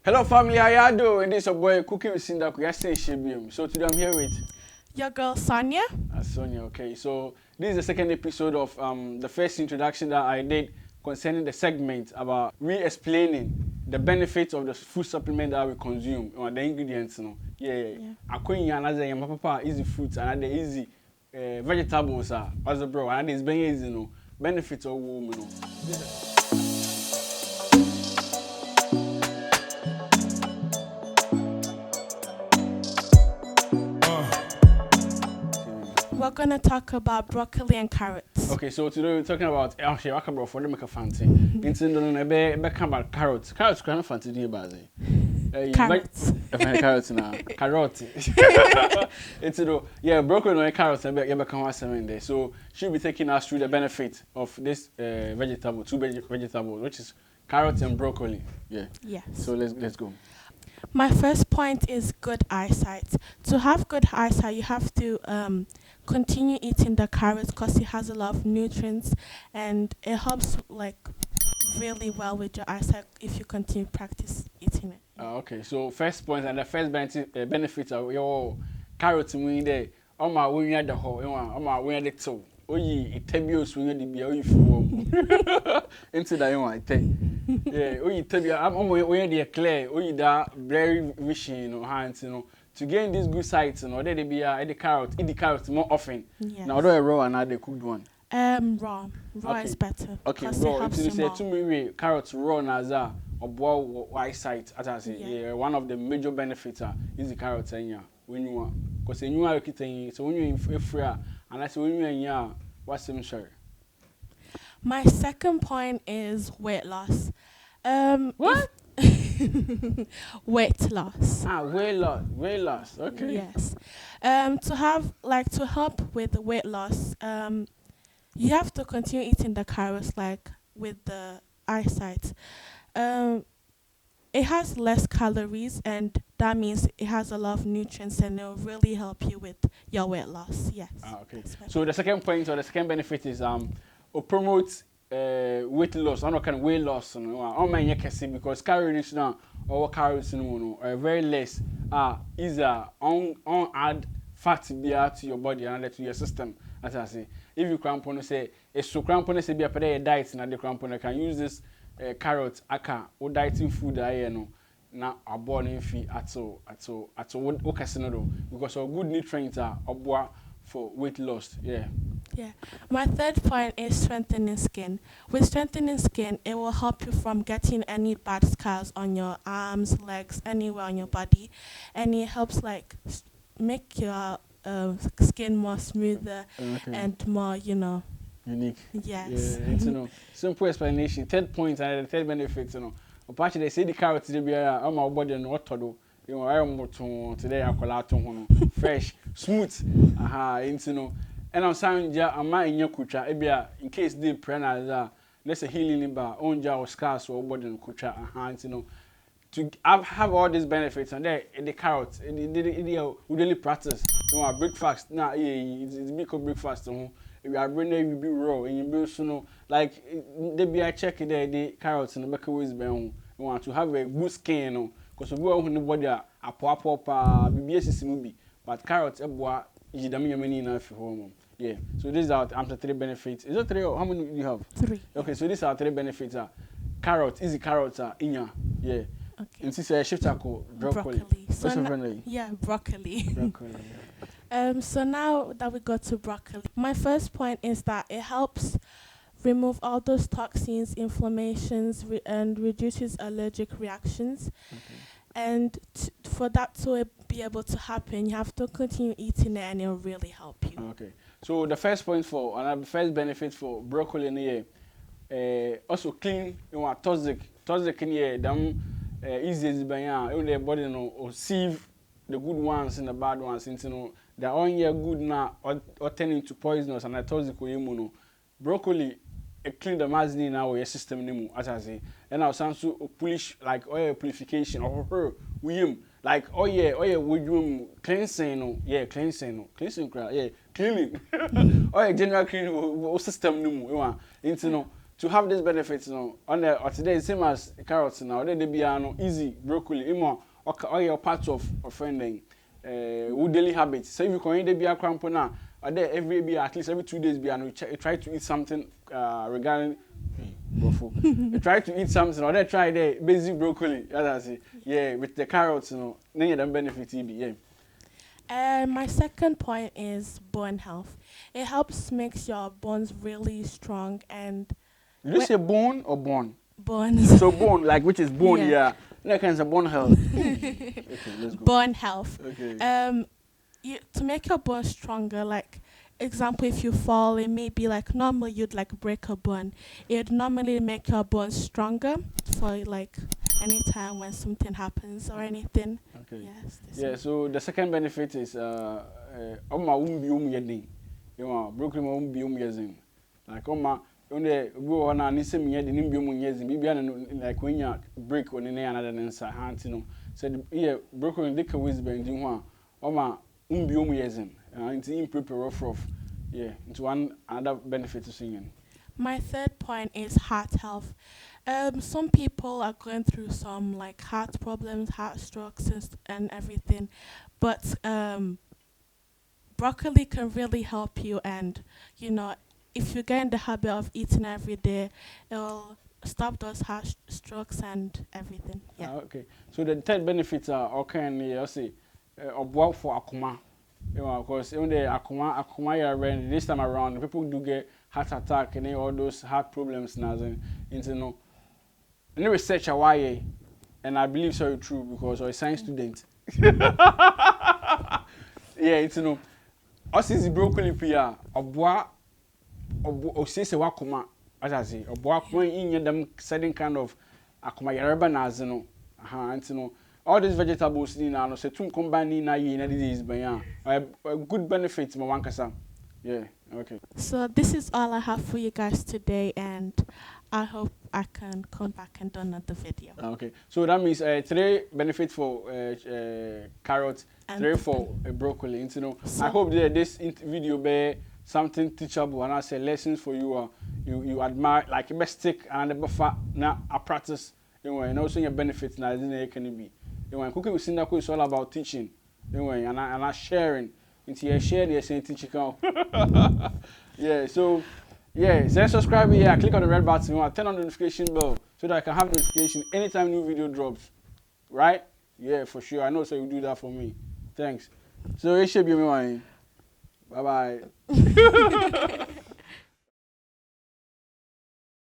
Hello family, how y'all doing? This is your boy Cooking with Cinda. So today I'm here with your girl Sonia. Sonia. Okay, so this is the second episode of the first introduction that I did concerning the segment about re-explaining the benefits of the food supplement that we consume or the ingredients. You know, Akonya another yam papa easy fruits and the easy vegetables are also bro and it's very easy, you know, benefits of women. You know. We're gonna talk about broccoli and carrots. Okay, so today we're talking about actually I for them make a fancy. Into no be about carrots. Carrots kind of fancy do bazy. Carrots. Carrots na carrot. It's broccoli and carrots and be come seven there. So she'll be taking us through the benefit of this vegetable, vegetables, which is carrots and broccoli. Yeah. Yes. So let's go. My first point is good eyesight. To have good eyesight, you have to continue eating the carrots because it has a lot of nutrients and it helps like really well with your eyesight if you continue practice eating it. Okay, so first point and the first benefit of your carrots when there. My when you the whole, my when the two. Oyi itabios when you be oyi for into that one I take. Yeah, oyi itabia. I'm when they clear. Oyi that very vision, you know, hands, you know. To gain these good sights, you know, they be eat the carrot more often. Yes. Now, although raw and the cooked one. Raw Okay. is better. Okay, raw. It is to me carrots raw naza or boil eyesight. As I say, yeah, one of the major benefits is the carrots in when you want, because when you are eating, so when you in free, and I say when you in what's the sure. My second point is weight loss. What? Weight loss. Weight loss. Okay. Yes. To help with the weight loss, you have to continue eating the carrots like with the eyesight. It has less calories and that means it has a lot of nutrients and it will really help you with your weight loss. Yes. Okay. So the second point or the second benefit is it promotes weight loss. I'm not kind of weight loss. On my because calories now or calories are very less. Is on add fat to your body and to your system. As I say, if you crampon say it's so crampon say be a diet na the crampon can use this carrot aka or dieting food na born fee at all because of good nutrients are for weight loss. Yeah. My third point is strengthening skin. With strengthening skin, it will help you from getting any bad scars on your arms, legs, anywhere on your body, and it helps like make your skin more smoother and more, unique. Yes. Yeah, it's simple explanation. Third point and the third benefit, Apart they say the carrots they be on my body and what to do. I am today I call fresh, smooth. And I'm saying I'm not in your kucha. In case they prana let's say healing bar on jar or scars or body and kucha to have all these benefits and there the carrots we really practice. Breakfast now it's big breakfast. If you are bringing you be raw and you be like they be I check the carrots and the back always be you want to have a good skin because we all body a pop BBS movie but carrots you yeah. So these are the three benefits. Is that three or how many do you have? 3. Okay, so these are 3 benefits. Carrots, easy carrots are in ya. Yeah. Okay. And this is shift broccoli. So broccoli. Broccoli. So now that we got to broccoli, my first point is that it helps remove all those toxins, inflammations, and reduces allergic reactions. Okay. And for that to be able to happen, you have to continue eating it and it will really help you. Okay. So the first point the first benefit for broccoli in here, also clean, toxic in here, easy as the body or sieve the good ones and the bad ones into they're all here good now or turning into poisonous and toxic broccoli clean the mazini now your system anymore as I say and now sounds so polish like oil purification or her like we cleansing cleansing cleaning general cleaning system into to have these benefits, on the or today same as carrots now. They be easy broccoli, or your part of offending. Would daily habits. So if you can eat be a crampona, or there every be at least every 2 days be and try to eat something regarding. Try to eat something or they try the basic broccoli. As I say, yeah, with the carrots, then them benefits yeah. And my second point is bone health. It helps makes your bones really strong and Did you say bone or bone? bones. So bone, like which is bone, Yeah. yeah. That kind of bone health. Okay, let's go. Bone health. Okay. To make your bones stronger, like example, if you fall, it may be like normally you'd like break a bone. It'd normally make your bones stronger for like any time when something happens or anything. Okay. Yes. Yeah, so the second benefit is yedin. Broccoli yezin. Like go on and nise me yedin yezin. Bibi like when you break on another hand, said yeah, broccoli they can always bend in one. Yezin. Into improve rough. Yeah, into one another benefit to singing. My third point is heart health. Some people are going through some like heart problems, heart strokes, and everything, but broccoli can really help you. And if you get in the habit of eating every day, it will stop those heart strokes and everything. Yeah. Okay. So the third benefits are okay. I say, work for akuma. Of course, even the akuma this time around, people do get heart attack and all those heart problems now. Into any research why, and I believe so true because I'm a science student. Yeah, us is broccoli pia, or say wakuma, as I say, or in them certain kind of akuma yaraba nazino. All these vegetables now, so to combine na these by a good benefits, Mawankasa. Yeah, okay. So this is all I have for you guys today, and I hope I can come back and do another video. Okay, so that means 3 benefits for carrots, And 3 for broccoli. So I hope that this video be something teachable and I say lessons for you. You admire like you best stick and the buffer now a practice. And also your benefits now can be. Cooking with Cinderella is all about teaching. And I sharing. Into your share the same teaching count. Yeah, so yeah, say subscribe here, click on the red button, turn on the notification bell so that I can have notification anytime new video drops. Right? Yeah, for sure. I know so you do that for me. Thanks. So it should be me. Bye bye.